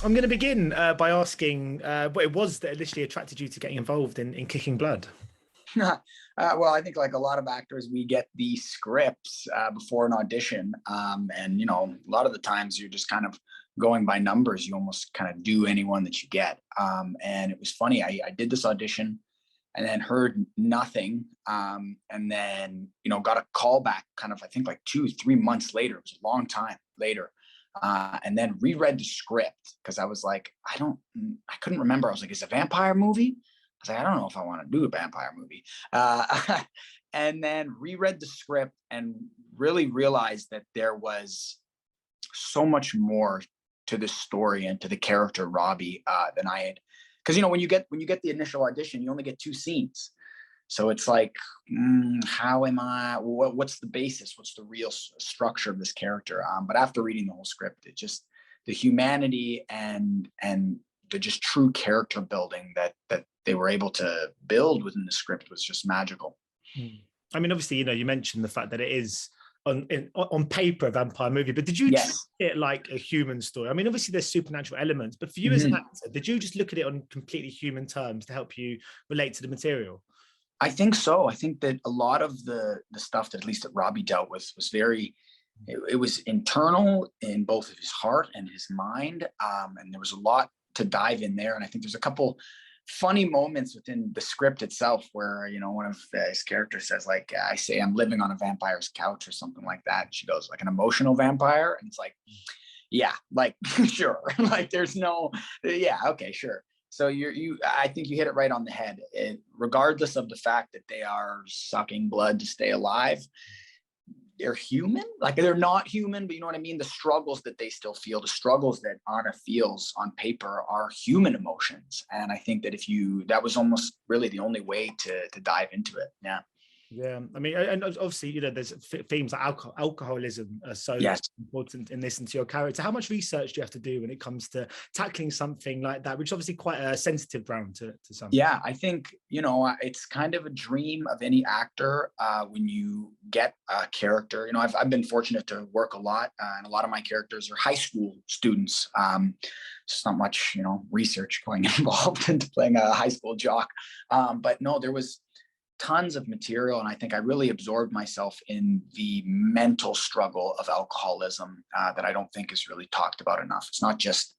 I'm going to begin by asking what it was that initially attracted you to getting involved in Kicking Blood. Well, I think like a lot of actors, we get the scripts before an audition. And, a lot of the times you're just kind of going by numbers. You almost kind of do anyone that you get. And it was funny. I did this audition and then heard nothing. And then, got a call back kind of, I think like 2-3 months later. It was a long time later. And then reread the script because I was like, I couldn't remember. I was like, is it a vampire movie? I was like, I don't know if I want to do a vampire movie. And then reread the script and really realized that there was so much more to this story and to the character Robbie than I had. Because when you get the initial audition, you only get 2 scenes. So it's like, how am I? What's the basis? What's the real structure of this character? But after reading the whole script, it just the humanity and the just true character building that they were able to build within the script was just magical. I mean, obviously, you mentioned the fact that it is on paper a vampire movie, but did you treat it like a human story? I mean, obviously there's supernatural elements, but for you as an actor, did you just look at it on completely human terms to help you relate to the material? I think so. I think that a lot of the stuff that at least that Robbie dealt with was very, it was internal in both of his heart and his mind. And there was a lot to dive in there. And I think there's a couple funny moments within the script itself where, one of his characters says, like, I say, I'm living on a vampire's couch or something like that. And she goes, like, an emotional vampire. And it's like, yeah, like, sure. Like, there's no, yeah, okay, sure. So I think you hit it right on the head. Regardless of the fact that they are sucking blood to stay alive, they're human. Like, they're not human, but you know what I mean? The struggles that they still feel, the struggles that Anna feels on paper are human emotions. And I think that that was almost really the only way to dive into it. Yeah. Yeah, I mean, and obviously, there's themes like alcoholism are so important in this and to your character. How much research do you have to do when it comes to tackling something like that, which is obviously quite a sensitive ground to some? Yeah, I think, it's kind of a dream of any actor when you get a character. I've been fortunate to work a lot, and a lot of my characters are high school students. There's not much, research going involved into playing a high school jock. But no, there was tons of material. And I think I really absorbed myself in the mental struggle of alcoholism that I don't think is really talked about enough. It's not just,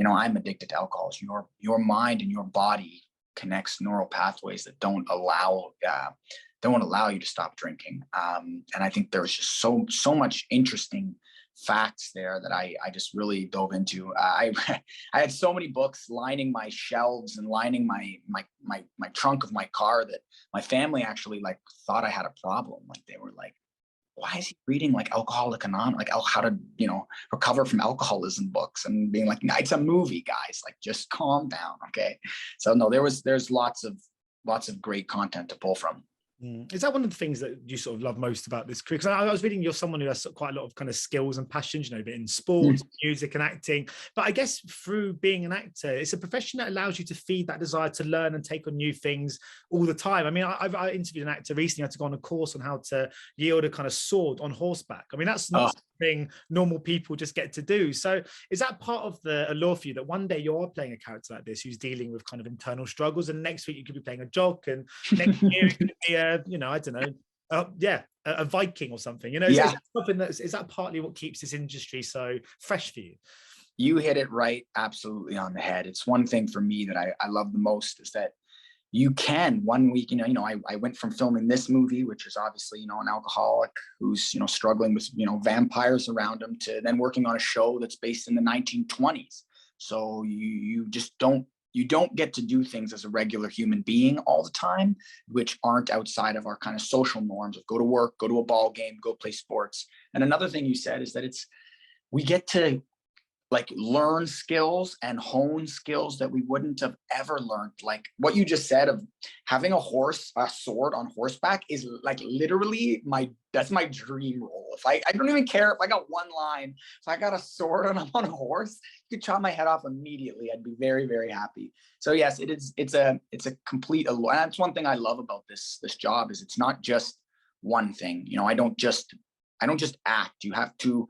I'm addicted to alcohol. Your mind and your body connects neural pathways that don't allow you to stop drinking. And I think there was just so much interesting facts there that I just really dove into. I had so many books lining my shelves and lining my trunk of my car that my family actually like thought I had a problem. Like, they were like, why is he reading like Alcoholic Anonymous, like how to recover from alcoholism books, and being like, it's a movie, guys, like, just calm down. Okay. So no, there's lots of great content to pull from. Is that one of the things that you sort of love most about this career? Because I was reading you're someone who has quite a lot of kind of skills and passions, a bit in sports, music and acting. But I guess through being an actor, it's a profession that allows you to feed that desire to learn and take on new things all the time. I mean, I interviewed an actor recently, I had to go on a course on how to yield a kind of sword on horseback. I mean, that's not something normal people just get to do. So is that part of the allure for you, that one day you're playing a character like this who's dealing with kind of internal struggles, and next week you could be playing a jock, and next year you could be a I don't know, a Viking or something, is that partly what keeps this industry so fresh for you? You hit it right absolutely on the head. It's one thing for me that I love the most, is that you can one week, I went from filming this movie, which is obviously, an alcoholic who's, struggling with, vampires around him, to then working on a show that's based in the 1920s. So you just don't get to do things as a regular human being all the time, which aren't outside of our kind of social norms of go to work, go to a ball game, go play sports. And another thing you said is that we get to like learn skills and hone skills that we wouldn't have ever learned. Like what you just said of having a sword on horseback is like literally that's my dream role. If I don't even care if I got one line, if I got a sword and I'm on a horse, you could chop my head off immediately. I'd be very, very happy. So yes, it's a complete, and that's one thing I love about this job, is it's not just one thing. I don't just act. You have to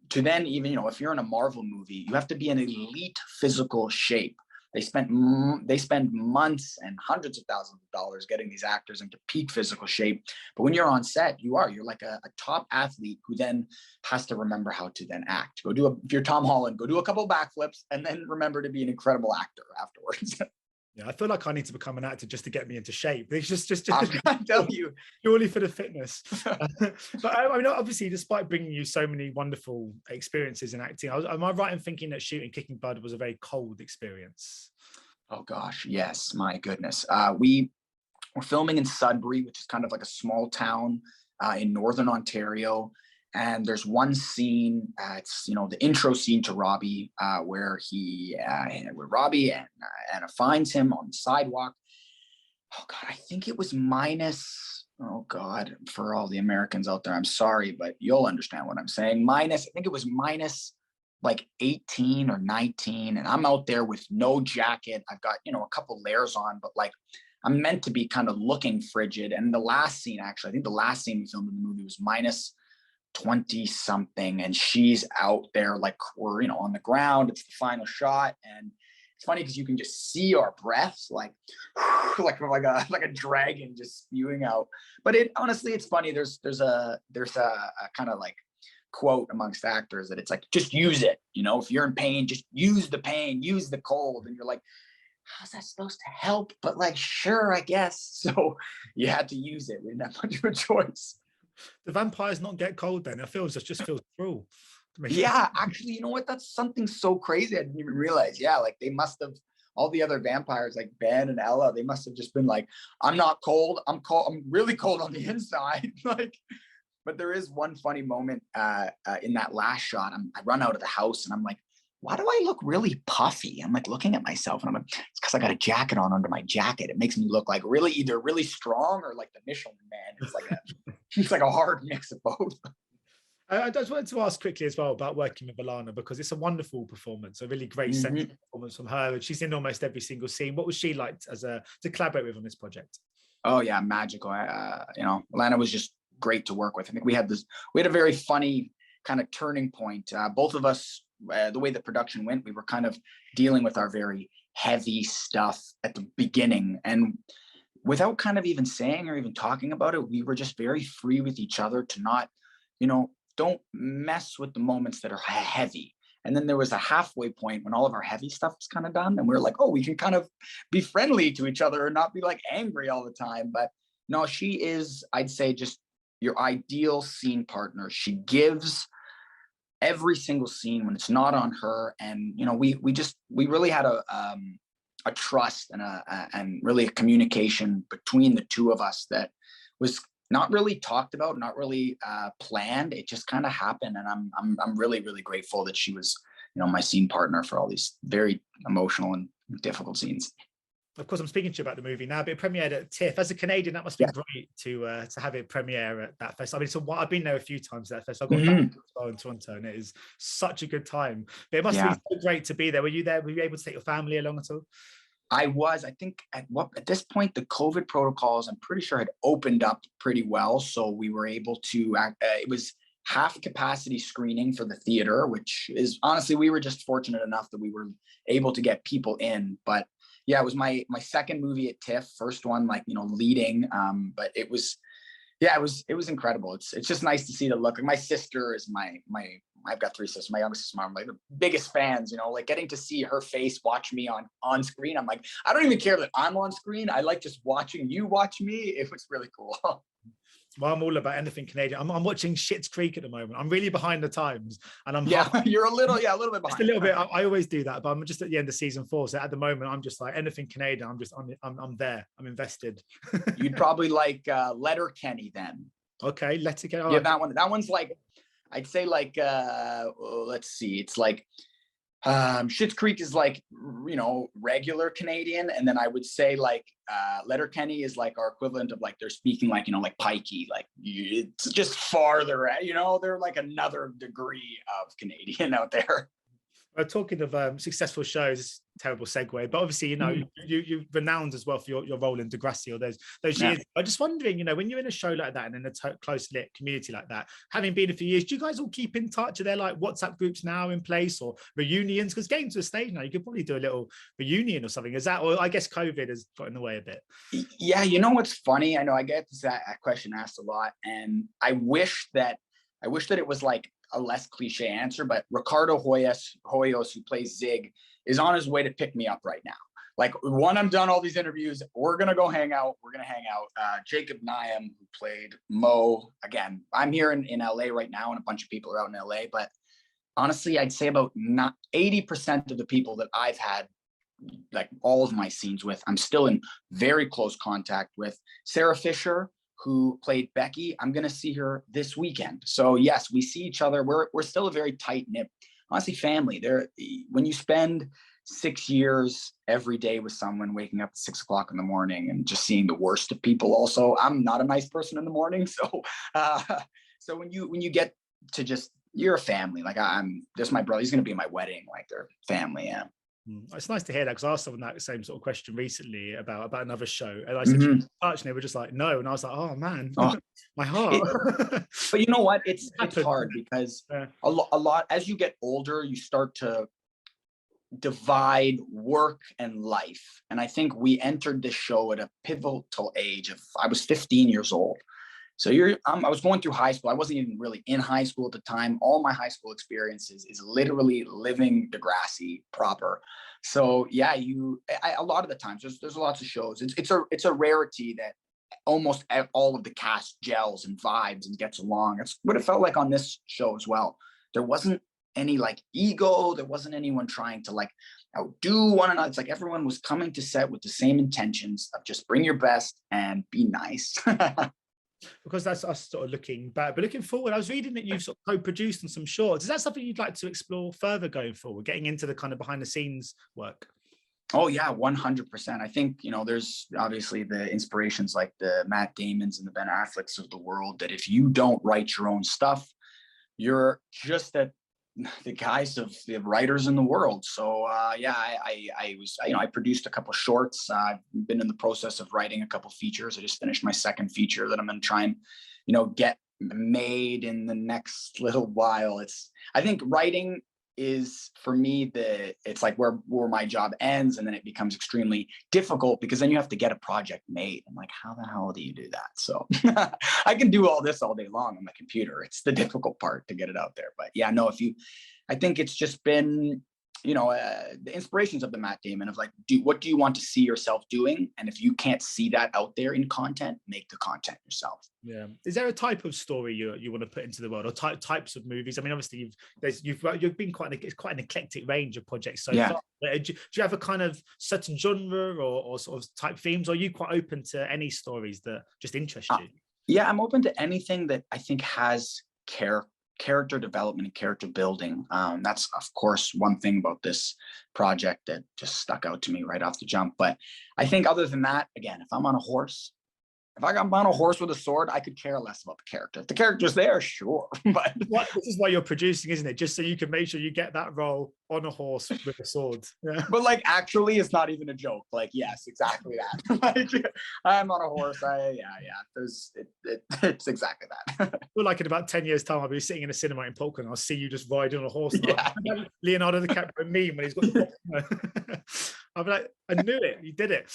to then even, you know, if you're in a Marvel movie, you have to be in elite physical shape. They spend months and hundreds of thousands of dollars getting these actors into peak physical shape. But when you're on set, you're like a top athlete who then has to remember how to then act. If you're Tom Holland, go do a couple backflips and then remember to be an incredible actor afterwards. Yeah, I feel like I need to become an actor just to get me into shape. It's just I tell you, purely for the fitness. But I mean, obviously, despite bringing you so many wonderful experiences in acting, am I right in thinking that shooting Kicking Blood was a very cold experience? Oh gosh, yes, my goodness. We were filming in Sudbury, which is kind of like a small town in Northern Ontario. And there's one scene, it's, you know, the intro scene to Robbie, where Robbie and Anna finds him on the sidewalk. Oh God, I think it was minus, oh God, for all the Americans out there, I'm sorry, but you'll understand what I'm saying. I think it was minus like 18 or 19. And I'm out there with no jacket. I've got, you know, a couple layers on, but like, I'm meant to be kind of looking frigid. And the last scene, actually, I think the last scene we filmed in the movie was minus 20 something, and she's out there like we're, you know, on the ground. It's the final shot, and it's funny because you can just see our breaths like a dragon just spewing out. But it honestly, it's funny. There's a kind of like quote amongst actors that it's like, just use it, you know, if you're in pain, just use the pain, use the cold. And you're like, how's that supposed to help? But like, sure, I guess. So you had to use it. We didn't have much of a choice. The vampires not get cold then? It just feels cruel to me. Yeah, actually, you know what? That's something so crazy I didn't even realize. Yeah, like they must have, all the other vampires like Ben and Ella, they must have just been like, I'm not cold. I'm cold. I'm really cold on the inside. Like, but there is one funny moment in that last shot. I run out of the house and I'm like, why do I look really puffy? I'm like looking at myself and I'm like, it's because I got a jacket on under my jacket. It makes me look like either really strong or like the Michelin Man. It's like a hard mix of both. I just wanted to ask quickly as well about working with Alana, because it's a wonderful performance, a really great performance from her. She's in almost every single scene. What was she like to collaborate with on this project? Oh yeah, magical. You know, Alana was just great to work with. I think we had a very funny kind of turning point. Both of us, the way the production went, we were kind of dealing with our very heavy stuff at the beginning, and without kind of even saying or even talking about it, we were just very free with each other to not, you know, don't mess with the moments that are heavy. And then there was a halfway point when all of our heavy stuff was kind of done, and we were like, oh, we can kind of be friendly to each other and not be like angry all the time. But no, she is, I'd say, just your ideal scene partner. She gives every single scene when it's not on her. And, you know, we really had a trust and really a communication between the two of us that was not really talked about, not really planned. It just kind of happened. And I'm really, really grateful that she was, you know, my scene partner for all these very emotional and difficult scenes. Of course, I'm speaking to you about the movie now, but it premiered at TIFF. As a Canadian, that must be great to have it premiere at that festival. I mean, so I've been there a few times at that festival. I've got family as well in Toronto, and it is such a good time. But it must be so great to be there. Were you there? Were you able to take your family along at all? I was. I think at this point, the COVID protocols, I'm pretty sure, had opened up pretty well. So we were able to it was half capacity screening for the theater, which is honestly, we were just fortunate enough that we were able to get people in. But yeah, it was my second movie at TIFF, first one, like, you know, leading. But it was incredible. It's just nice to see the look. Like, my sister is I've got three sisters. My youngest sister, I'm like the biggest fans, you know, like getting to see her face watch me on screen. I'm like, I don't even care that I'm on screen. I like just watching you watch me. It was really cool. Well, I'm all about anything Canadian. I'm watching Schitt's Creek at the moment. I'm really behind the times, and I'm you're a little bit behind. Just a little bit. I always do that, but I'm just at the end of season 4. So at the moment, I'm just like anything Canadian. I'm there. I'm invested. You'd probably like Letterkenny then. Okay, Letterkenny. Yeah, that one. That one's like, I'd say like let's see. It's like Schitt's Creek is like, you know, regular Canadian, and then I would say like Letterkenny is like our equivalent of like, they're speaking like, you know, like pikey, like it's just farther, you know, they're like another degree of Canadian out there. Talking of successful shows, terrible segue, but obviously, you know, you're renowned as well for your role in Degrassi or those years. I'm just wondering, you know, when you're in a show like that and in a close-knit community like that, having been a few years, do you guys all keep in touch? Are there like WhatsApp groups now in place or reunions? Because getting to a stage now, you could probably do a little reunion or something. Is that, or I guess COVID has got in the way a bit? Yeah, you know what's funny? I know I get that question asked a lot, and I wish that it was like a less cliche answer, but Ricardo Hoyos, who plays Zig, is on his way to pick me up right now. Like, when I'm done all these interviews, we're gonna go hang out. We're gonna hang out. Jacob Nyam, who played Mo, again, I'm here in LA right now, and a bunch of people are out in LA. But honestly, I'd say about 80% of the people that I've had like all of my scenes with, I'm still in very close contact with. Sarah Fisher, who played Becky, I'm gonna see her this weekend. So yes, we see each other. We're still a very tight knit, honestly, family. When you spend 6 years every day with someone, waking up at 6 o'clock in the morning and just seeing the worst of people. Also, I'm not a nice person in the morning, so so when you get to just, you're a family. Like, this is my brother. He's gonna be at my wedding. Like, they're family. Yeah. It's nice to hear that, because I asked someone that same sort of question recently about another show, and I said, touch, and they were just like, no, and I was like, oh man, my heart. But you know what? It's hard because a lot as you get older, you start to divide work and life, and I think we entered this show at a pivotal age of, I was 15 years old. So I was going through high school. I wasn't even really in high school at the time. All my high school experiences is literally living Degrassi proper. So yeah, a lot of the times there's lots of shows. It's a rarity that almost all of the cast gels and vibes and gets along. It's what it felt like on this show as well. There wasn't any like ego. There wasn't anyone trying to like outdo one another. It's like everyone was coming to set with the same intentions of just bring your best and be nice. Because that's us sort of looking back, but looking forward, I was reading that you've sort of co-produced on some shorts. Is that something you'd like to explore further going forward, getting into the kind of behind the scenes work? Oh yeah, 100%. I think, you know, there's obviously the inspirations like the Matt Damons and the Ben Afflecks of the world, that if you don't write your own stuff, you're just at the guys of the writers in the world. So yeah, I was, you know, I produced a couple of shorts. I've been in the process of writing a couple of features. I just finished my second feature that I'm going to try and, you know, get made in the next little while. I think writing is, for me, it's like where my job ends, and then it becomes extremely difficult because then you have to get a project made. I'm like, how the hell do you do that? So I can do all this all day long on my computer. It's the difficult part to get it out there. But yeah, no, I think it's just been, you know, the inspirations of the Matt Damon of like, what do you want to see yourself doing? And if you can't see that out there in content, make the content yourself. Yeah. Is there a type of story you want to put into the world, or types of movies? I mean, obviously you've been quite an eclectic range of projects so far. Do you have a kind of certain genre or sort of type themes, or are you quite open to any stories that just interest you? Yeah, I'm open to anything that I think has character development and character building. That's of course one thing about this project that just stuck out to me right off the jump. But I think other than that, again, if I'm on a horse with a sword, I could care less about the character. If the character's there, sure. But this is why you're producing, isn't it? Just so you can make sure you get that role on a horse with a sword. Yeah. But like, actually, it's not even a joke. Like, yes, exactly that. Like, I'm on a horse. It's exactly that. Well, like in about 10 years' time, I'll be sitting in a cinema in Polkland. I'll see you just riding on a horse. Yeah. Leonardo DiCaprio meme when he's got the I'll be like, I knew it. He did it.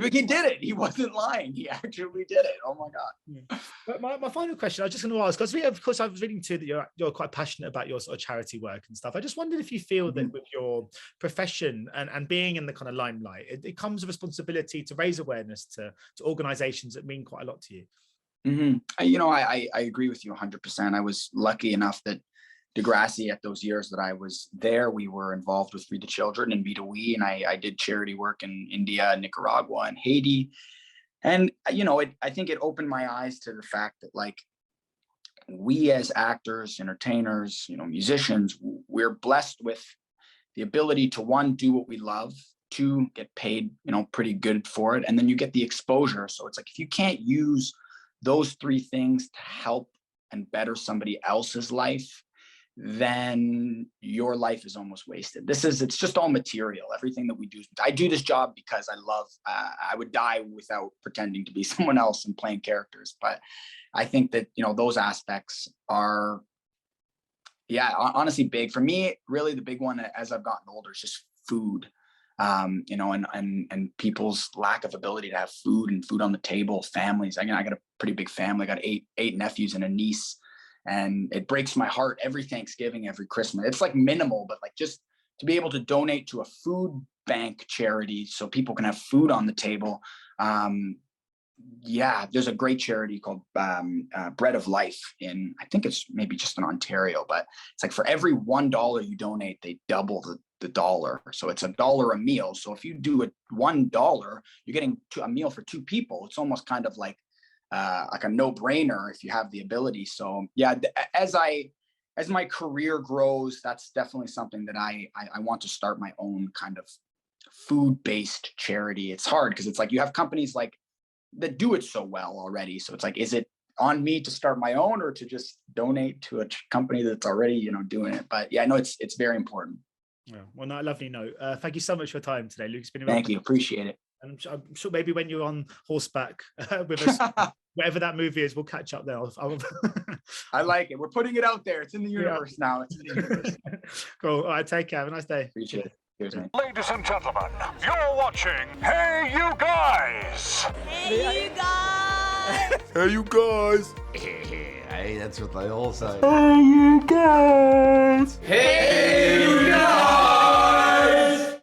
He did it. He wasn't lying. He actually did it. Oh my God. But my final question, I was just going to ask, because of course I was reading too that you're quite passionate about your sort of charity work and stuff. I just wondered if you feel that with your profession and being in the kind of limelight, it comes a responsibility to raise awareness to organizations that mean quite a lot to you. You know, I agree with you 100%. I was lucky enough that Degrassi, at those years that I was there, we were involved with Free the Children and Be to We, and I did charity work in India, Nicaragua, and Haiti. And, you know, I think it opened my eyes to the fact that, like, we as actors, entertainers, you know, musicians, we're blessed with the ability to, one, do what we love, two, get paid, you know, pretty good for it, and then you get the exposure. So it's like, if you can't use those three things to help and better somebody else's life, then your life is almost wasted. It's just all material. Everything that we do. I do this job because I love, I would die without pretending to be someone else and playing characters. But I think that, those aspects are, honestly big for me. Really the big one as I've gotten older is just food. And people's lack of ability to have food and food on the table, families. I got a pretty big family. I got eight nephews and a niece, and it breaks my heart every Thanksgiving, every Christmas. It's like minimal, but like just to be able to donate to a food bank charity so people can have food on the table. There's a great charity called Bread of Life I think it's maybe just in Ontario, but it's like for every $1 you donate, they double the dollar. So it's $1 a meal. So if you do $1, you're getting a meal for 2 people. It's almost kind of like a no-brainer if you have the ability. So as my career grows, that's definitely something that I want to start my own kind of food-based charity. It's hard because it's like you have companies like that do it so well already. So it's like, is it on me to start my own or to just donate to a company that's already, doing it? But I know it's very important. Yeah. Well, no, lovely note. Thank you so much for your time today, Luke. It's been Thank you. Appreciate it. And I'm sure maybe when you're on horseback with us, whatever that movie is, we'll catch up there. I like it. We're putting it out there. It's in the universe now. It's in the universe. Cool. All right. Take care. Have a nice day. Appreciate it. Cheers, man. Ladies and gentlemen, you're watching Hey You Guys. Hey, you guys! Hey you guys. Hey, that's what they all say. Hey you guys. Hey, you guys!